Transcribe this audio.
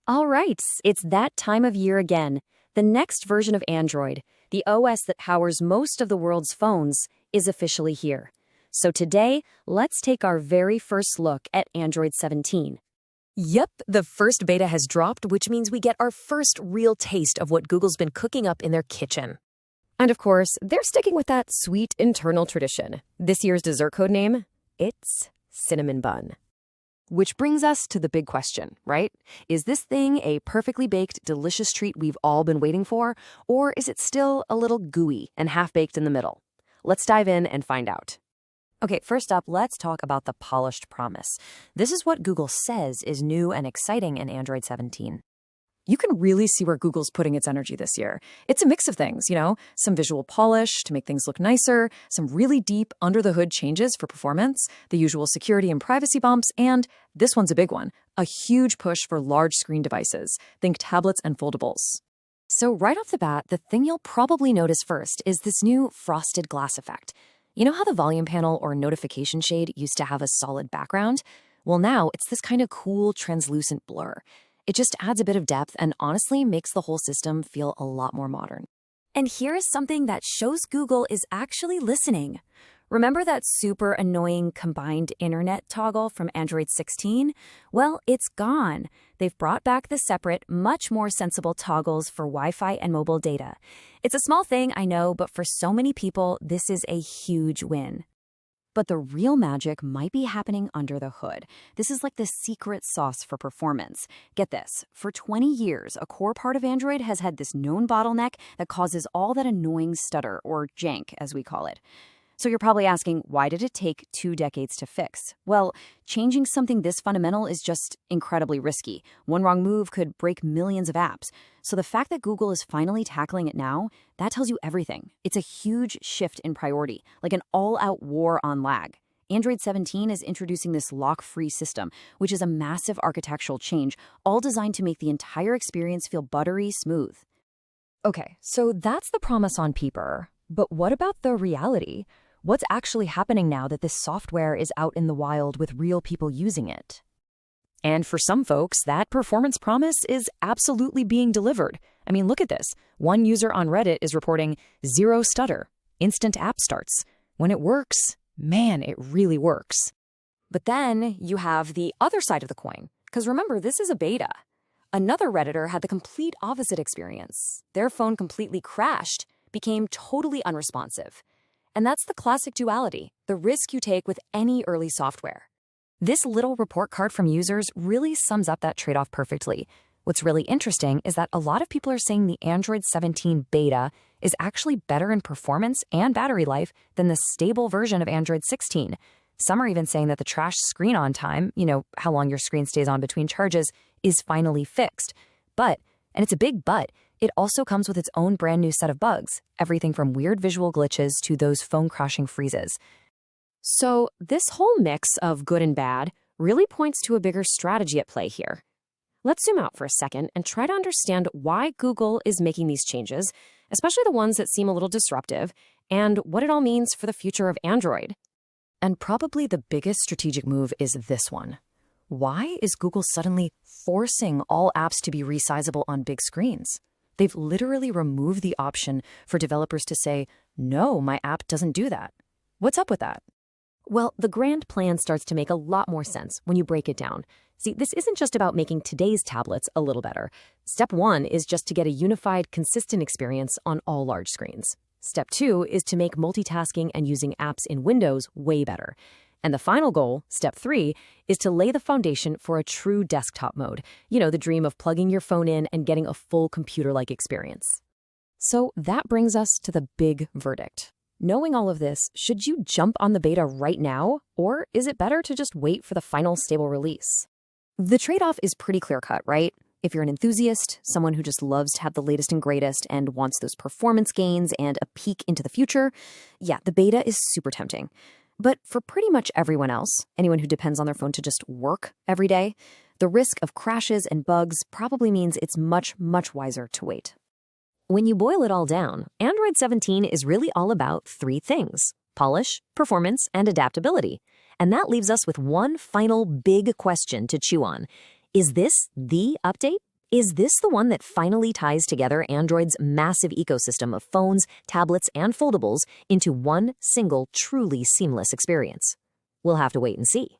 All right, it's that time of year again. The next version of Android, the OS that powers most of the world's phones, is officially here. So today, let's take our very first look at Android 17. Yep, the first beta has dropped, which means we get our first real taste of what Google's been cooking up in their kitchen. And of course, they're sticking with that sweet internal tradition. This year's dessert code name? It's Cinnamon Bun. Which brings us to the big question, right? Is this thing a perfectly baked, delicious treat we've all been waiting for, or is it still a little gooey and half-baked in the middle? Let's dive in and find out. Okay, first up, let's talk about the polished promise. This is what Google says is new and exciting in Android 17. You can really see where Google's putting its energy this year. It's a mix of things, some visual polish to make things look nicer, some really deep under-the-hood changes for performance, the usual security and privacy bumps, and this one's a big one, a huge push for large screen devices. Think tablets and foldables. So right off the bat, the thing you'll probably notice first is this new frosted glass effect. You know how the volume panel or notification shade used to have a solid background? Well, now it's this kind of cool, translucent blur. It just adds a bit of depth and honestly makes the whole system feel a lot more modern. And here is something that shows Google is actually listening. Remember that super annoying combined internet toggle from Android 16? Well, it's gone. They've brought back the separate, much more sensible toggles for Wi-Fi and mobile data. It's a small thing, I know, but for so many people, this is a huge win. But the real magic might be happening under the hood. This is like the secret sauce for performance. Get this, for 20 years, a core part of Android has had this known bottleneck that causes all that annoying stutter, or jank as we call it. So you're probably asking, why did it take 2 decades to fix? Well, changing something this fundamental is just incredibly risky. One wrong move could break millions of apps. So the fact that Google is finally tackling it now, that tells you everything. It's a huge shift in priority, like an all-out war on lag. Android 17 is introducing this lock-free system, which is a massive architectural change, all designed to make the entire experience feel buttery smooth. Okay, so that's the promise on paper. But what about the reality? What's actually happening now that this software is out in the wild with real people using it? And for some folks, that performance promise is absolutely being delivered. I mean, look at this. One user on Reddit is reporting 0 stutter, instant app starts. When it works, man, it really works. But then you have the other side of the coin. Because remember, this is a beta. Another Redditor had the complete opposite experience. Their phone completely crashed, became totally unresponsive. And that's the classic duality, the risk you take with any early software. This little report card from users really sums up that trade-off perfectly. What's really interesting is that a lot of people are saying the Android 17 beta is actually better in performance and battery life than the stable version of Android 16. Some are even saying that the trash screen on time, how long your screen stays on between charges, is finally fixed. But, and it's a big but, it also comes with its own brand new set of bugs, everything from weird visual glitches to those phone-crashing freezes. So this whole mix of good and bad really points to a bigger strategy at play here. Let's zoom out for a second and try to understand why Google is making these changes, especially the ones that seem a little disruptive, and what it all means for the future of Android. And probably the biggest strategic move is this one. Why is Google suddenly forcing all apps to be resizable on big screens? They've literally removed the option for developers to say, no, my app doesn't do that. What's up with that? Well, the grand plan starts to make a lot more sense when you break it down. See, this isn't just about making today's tablets a little better. Step 1 is just to get a unified, consistent experience on all large screens. Step 2 is to make multitasking and using apps in Windows way better. And the final goal, step 3, is to lay the foundation for a true desktop mode. The dream of plugging your phone in and getting a full computer-like experience. So that brings us to the big verdict. Knowing all of this, should you jump on the beta right now, or is it better to just wait for the final stable release? The trade-off is pretty clear-cut, right? If you're an enthusiast, someone who just loves to have the latest and greatest and wants those performance gains and a peek into the future, yeah, the beta is super tempting. But for pretty much everyone else, anyone who depends on their phone to just work every day, the risk of crashes and bugs probably means it's much, much wiser to wait. When you boil it all down, Android 17 is really all about 3 things: polish, performance, and adaptability. And that leaves us with one final big question to chew on. Is this the update? Is this the one that finally ties together Android's massive ecosystem of phones, tablets, and foldables into one single, truly seamless experience? We'll have to wait and see.